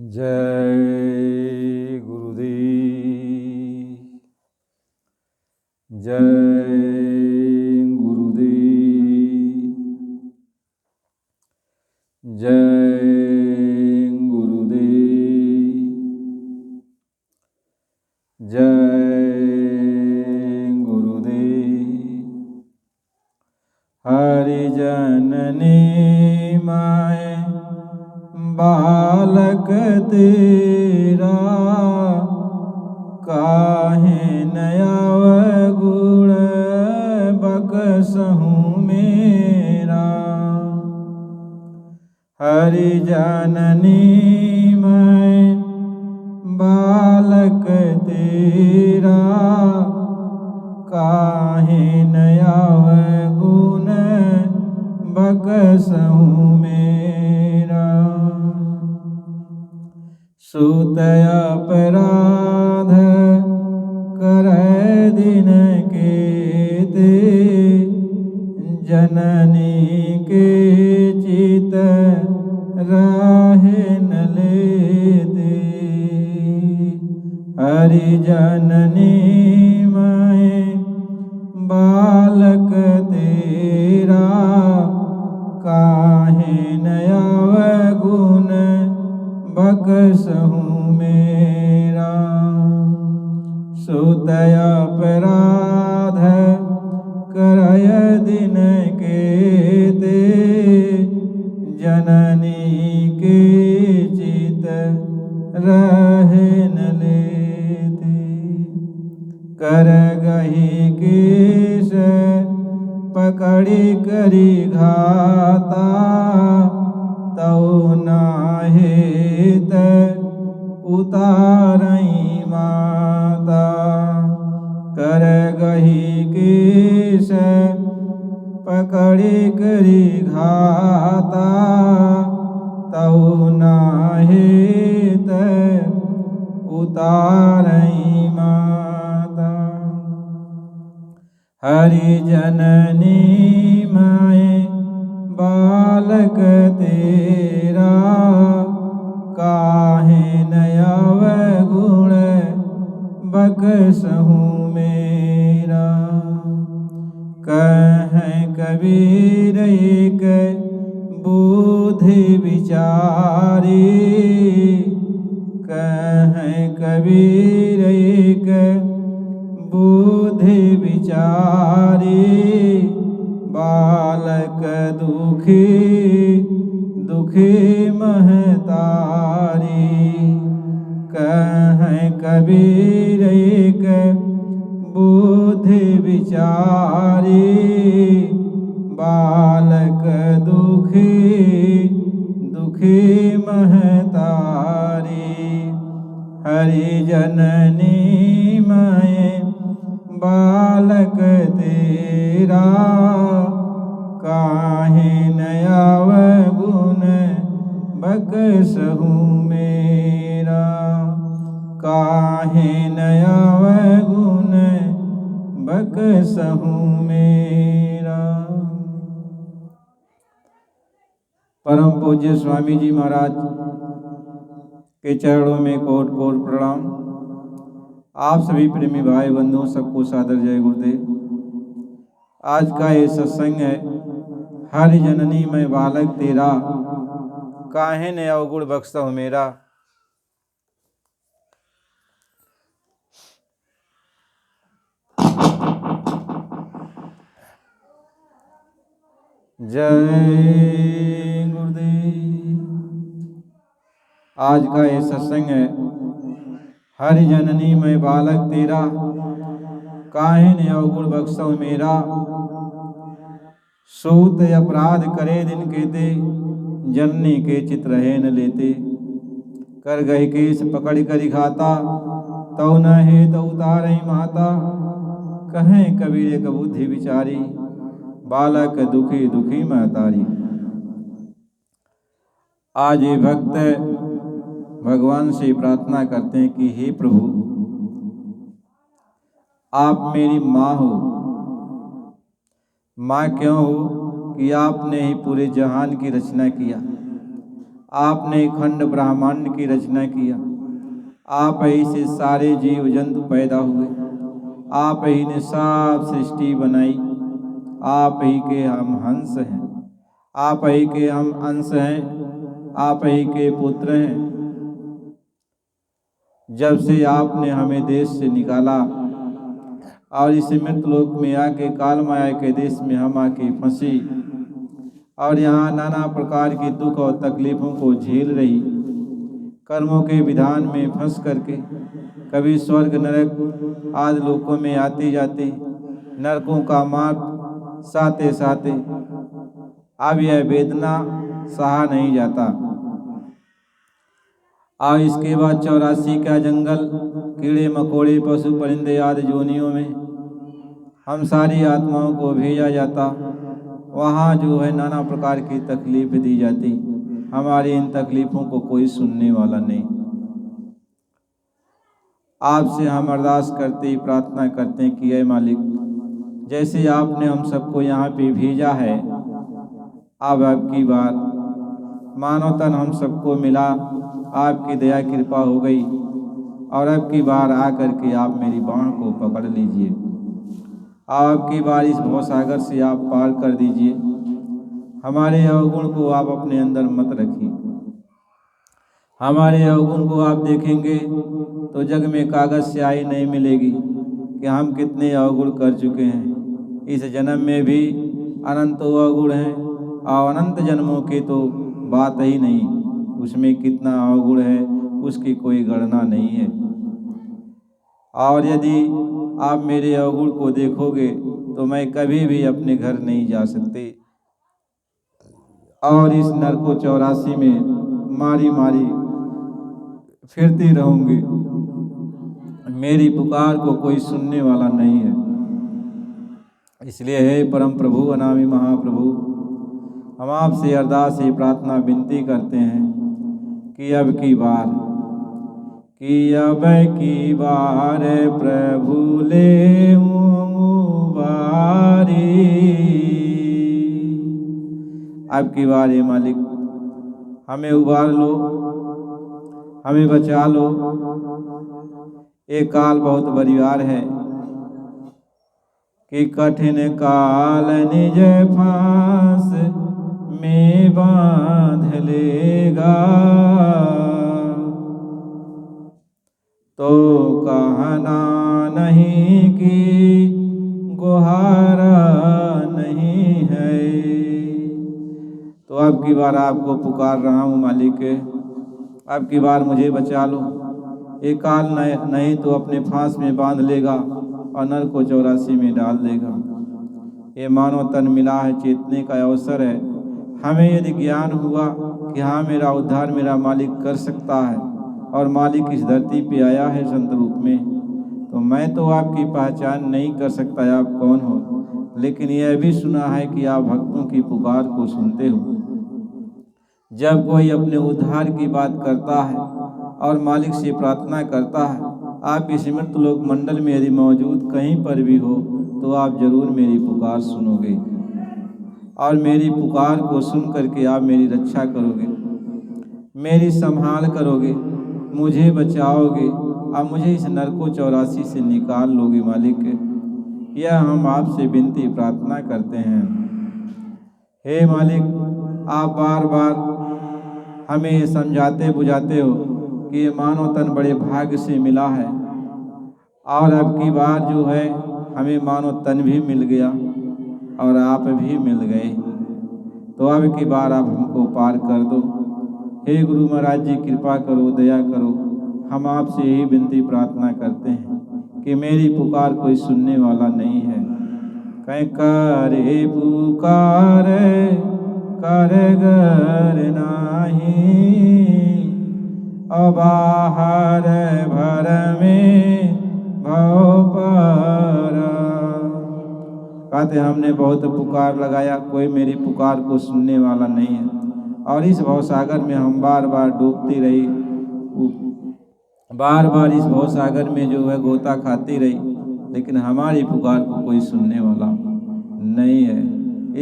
जय गुरुदेव। जय गुरुदेव। जय गुरुदेव। जय गुरुदेव। हरि जननी माए बालक तेरा, काहे नया गुण बकसहूँ मेरा। हरि जननी मैं बालक तेरा, काहे नया गुण बकसहूँ मेरा। सूत अपराध करय दिन केते, जननी के चित राहे न लेते। हरि जननी मैं बालक तेरा, काहे नया गुण बकसहूँ मेरा। सुत अपराध करय दिन केते, जननी के चित रहे न लेते। कर गही केश पकड़ी करी घाता, तौ नाहित उतारई माता। कर गही केश पकड़ी करी घाता, तौ नाहित उतारई माता। हरि जननी मैं बालक तेरा, काहे नया गुण बकसहूँ मेरा। कहें कबीर एक बुद्धि विचारी, कहें कबीर एक बुद्धि विचारी। बालक दुखी दुखी महतारी, कहें कबीर एक बुद्धि विचारी। बालक दुखी दुखी महतारी। हरि जननी मैं बालक तेरा, काहे नया गुण बकसहूँ मेरा। काहे नया गुण बकसहूँ मेरा। परम पूज्य स्वामी जी महाराज के चरणों में कोट कोट प्रणाम। आप सभी प्रेमी भाई बंधुओं सबको सादर जय गुरुदेव। आज का ये सत्संग है, हरि जननी मैं बालक तेरा, काहे न अवगुण बख्शहूँ मेरा। जय गुरुदेव। आज का ये सत्संग है, हरि जननी मैं बालक तेरा, काहे न अवगुण बख्शहूँ मेरा। सूत अपराध करे दिन केते, जननी के चित रहे न लेते। कर गही केस पकड़ करी घाता, तौ न हे तो उतारई माता। कहें कबीर एक बुद्धि विचारी, बालक दुखी दुखी महतारी। आज ये भक्त भगवान से प्रार्थना करते हैं कि हे प्रभु, आप मेरी माँ हो। माँ क्यों हो कि आपने ही पूरे जहान की रचना किया, आपने खंड ब्रह्मांड की रचना किया, आप ही से सारे जीव जंतु पैदा हुए, आप ही ने सब सृष्टि बनाई, आप ही के हम हंस हैं, आप ही के हम अंश हैं, आप ही के पुत्र हैं। जब से आपने हमें देश से निकाला और इस मृतलोक में आके काल माया के देश में हम आके फंसी और यहाँ नाना प्रकार की दुख और तकलीफों को झेल रही, कर्मों के विधान में फंस करके कभी स्वर्ग नरक आदि लोकों में आती जाती, नरकों का मार्ग साते साते अब यह वेदना सहा नहीं जाता। और इसके बाद 84 का जंगल, कीड़े मकोड़े पशु परिंदे आदि जोनियों में हम सारी आत्माओं को भेजा जाता, वहाँ जो है नाना प्रकार की तकलीफ दी जाती। हमारी इन तकलीफ़ों को कोई सुनने वाला नहीं। आपसे हम अरदास करते प्रार्थना करते हैं कि ऐ मालिक, जैसे आपने हम सबको यहाँ पे भेजा है, अब आपकी बार मानव तन हम सबको मिला, आपकी दया कृपा हो गई और अब की बार आकर के आप मेरी बाँह को पकड़ लीजिए। आपकी बार इस भवसागर से आप पार कर दीजिए। हमारे अवगुण को आप अपने अंदर मत रखिए। हमारे अवगुण को आप देखेंगे तो जग में कागज स्याही नहीं मिलेगी कि हम कितने अवगुण कर चुके हैं। इस जन्म में भी अनंत अवगुण हैं और अनंत जन्मों की तो बात ही नहीं, उसमें कितना अवगुण है उसकी कोई गणना नहीं है। और यदि आप मेरे अवगुण को देखोगे तो मैं कभी भी अपने घर नहीं जा सकती और इस नरको 84 में मारी मारी फिरती रहूंगी। मेरी पुकार को कोई सुनने वाला नहीं है। इसलिए हे परम प्रभु अनामि महाप्रभु, हम आपसे अरदास से प्रार्थना विनती करते हैं कि अब की बार प्रभु ले बारी। अब की बार ये मालिक हमें उबार लो, हमें बचा लो। एक काल बहुत बरियार है कि कठिन काल निज फांस में बांध लेगा, तो कहना नहीं कि गुहारा नहीं है। तो अब की बार आपको पुकार रहा हूँ मालिक, अब की बार मुझे बचा लो। एक काल नहीं तो अपने फांस में बांध लेगा और नर को 84 में डाल देगा। ये मानव तन मिला है, चेतने का अवसर है। हमें यदि ज्ञान हुआ कि हाँ मेरा उद्धार मेरा मालिक कर सकता है और मालिक इस धरती पे आया है संत रूप में, तो मैं तो आपकी पहचान नहीं कर सकता आप कौन हो, लेकिन यह भी सुना है कि आप भक्तों की पुकार को सुनते हो। जब कोई अपने उद्धार की बात करता है और मालिक से प्रार्थना करता है, आप इस मृतलोक मंडल में यदि मौजूद कहीं पर भी हो तो आप जरूर मेरी पुकार सुनोगे और मेरी पुकार को सुन करके आप मेरी रक्षा करोगे, मेरी संभाल करोगे, मुझे बचाओगे और मुझे इस नरको 84 से निकाल लोगे मालिक। यह हम आपसे विनती प्रार्थना करते हैं। हे मालिक, आप बार बार हमें ये समझाते बुझाते हो कि ये मानव तन बड़े भाग्य से मिला है और अब की बार जो है हमें मानव तन भी मिल गया और आप भी मिल गए, तो अब की बार आप हमको पार कर दो। हे गुरु महाराज जी, कृपा करो, दया करो। हम आपसे यही विनती प्रार्थना करते हैं कि मेरी पुकार कोई सुनने वाला नहीं है। कहीं करे पुकार करगर नाही, अबाहर भर में भव पारा। कहते हमने बहुत पुकार लगाया, कोई मेरी पुकार को सुनने वाला नहीं है और इस भवसागर में हम बार बार डूबती रही, बार बार इस भवसागर में जो है गोता खाती रही, लेकिन हमारी पुकार को कोई सुनने वाला नहीं है।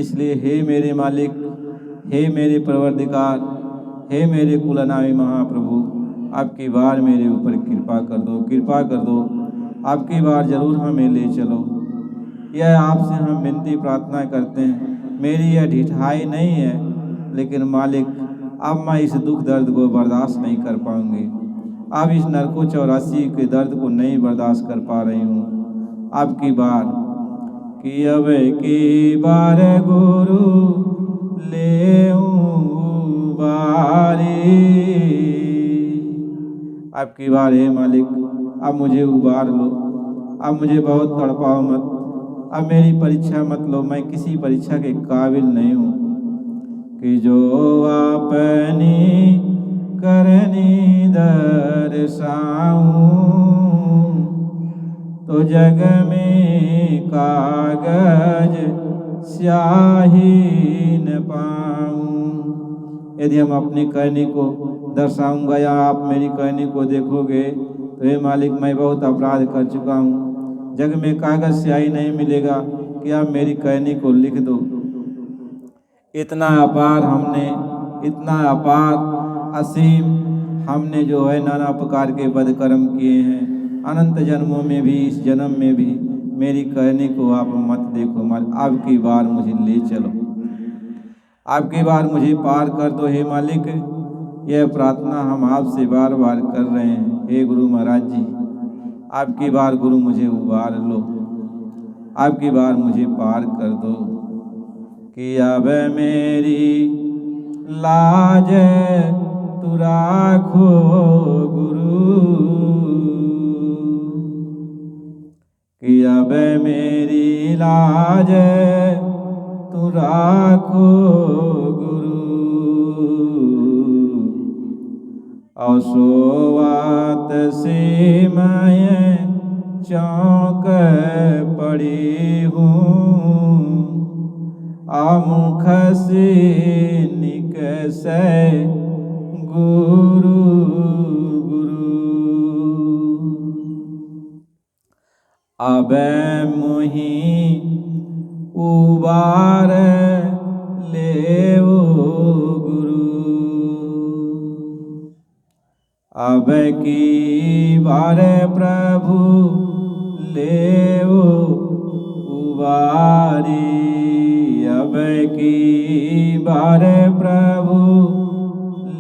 इसलिए हे मेरे मालिक, हे मेरे परवरदिगार, हे मेरे कुलनामी महाप्रभु, आपकी बार मेरे ऊपर कृपा कर दो, कृपा कर दो, आपकी बार जरूर हमें ले चलो। यह आपसे हम विनती प्रार्थना करते हैं। मेरी यह ढिठाई नहीं है, लेकिन मालिक अब मैं इस दुख दर्द को बर्दाश्त नहीं कर पाऊंगी। अब इस नरको 84 के दर्द को नहीं बर्दाश्त कर पा रही हूँ। आपकी बार कि अब की बार गुरु ले बारी, आपकी बार हे मालिक अब मुझे उबार लो, अब मुझे बहुत तड़पाओ मत, अब मेरी परीक्षा मत लो, मैं किसी परीक्षा के काबिल नहीं हूँ। कि जो अपनी करनी दर्शाऊं, तो जग में कागज स्याही न पाऊं। यदि हम अपनी करनी को दर्शाऊंगा या आप मेरी करनी को देखोगे, तो हे मालिक मैं बहुत अपराध कर चुका हूँ। जग में कागज स्याही नहीं मिलेगा कि आप मेरी करनी को लिख दो। इतना अपार हमने, इतना अपार असीम हमने जो है नाना प्रकार के बदकर्म किए हैं। अनंत जन्मों में भी, इस जन्म में भी मेरी करने को आप मत देखो। मालिक आपकी बार मुझे ले चलो, आपकी बार मुझे पार कर दो हे मालिक। यह प्रार्थना हम आपसे बार बार कर रहे हैं। हे गुरु महाराज जी, आपकी बार गुरु मुझे उबार लो, आपकी बार मुझे पार कर दो। कि अब मेरी लाज तू राखो गुरु, कि अब मेरी लाज तू राखो गुरु। असोवात से मैं चौंक पड़ी हूँ, आमुख से निकसे गुरु गुरु। अब मुही उबार ले गुरु, अब की बार प्रभु ले उबारी, अब की बार प्रभु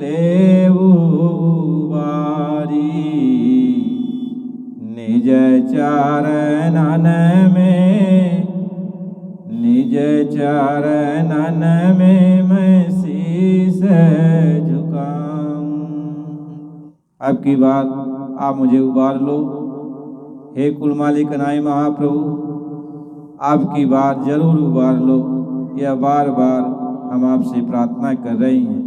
ले उबारी। निज चरणन में, निज चरणन में मैं शीस झुकाऊं। अब की बार आप मुझे उबार लो। हे कुल मालिक नाई महाप्रभु, आपकी बार जरूर उबार लो। यह बार बार हम आपसे प्रार्थना कर रही हैं।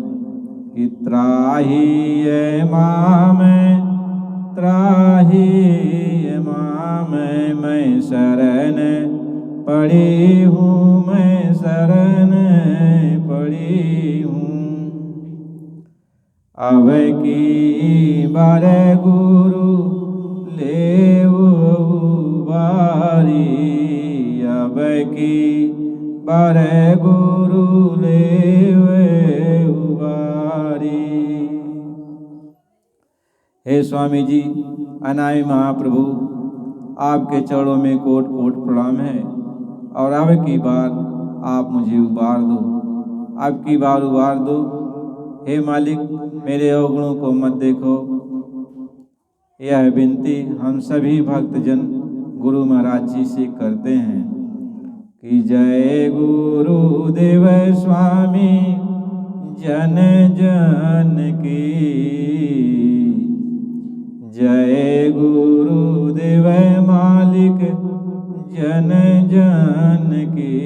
कि त्राही माम, त्राही माम, मैं शरण पड़ी हूँ, मैं शरण पड़ी हूँ। अब की बार गुरु ले उबारी, अब की बार गुरु ले उबारी। हे स्वामी जी, अनामि महाप्रभु, आपके चरणों में कोट कोट प्रणाम है। और अब की बार आप मुझे उबार दो, आपकी बार उबार दो। हे मालिक, मेरे अवगुणों को मत देखो। यह विनती हम सभी भक्तजन गुरु महाराज जी से करते हैं। कि जय गुरुदेव स्वामी जन जन की, जय गुरुदेव मालिक जन जन की।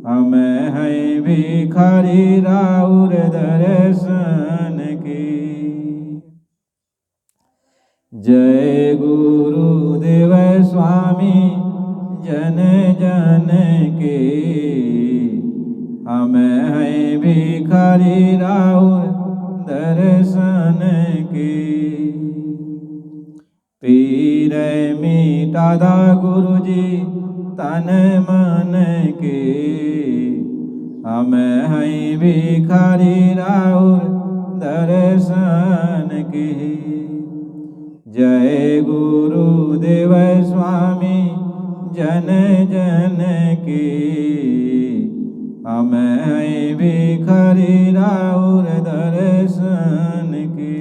हम हैं भिखारी राउर दर्शन की। जय गुरुदेव स्वामी जन जन के, हम हैं भिखारी राउर दर्शन के। पीर मिटादा गुरु जी तन मन के, हम हैं भिखारी राउर दर्शन की। जय गुरुदेव स्वामी जन जन की। हम हैं भिखारी राउर दर्शन की।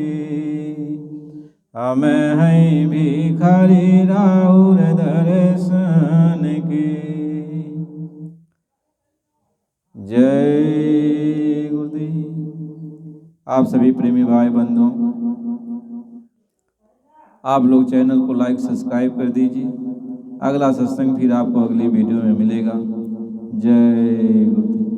हम हैं भिखारी राउर दर्शन की। जय गुरुदेव। आप सभी प्रेमी भाई बंधुओं, आप लोग चैनल को लाइक सब्सक्राइब कर दीजिए। अगला सत्संग फिर आपको अगली वीडियो में मिलेगा। जय गुरुदेव।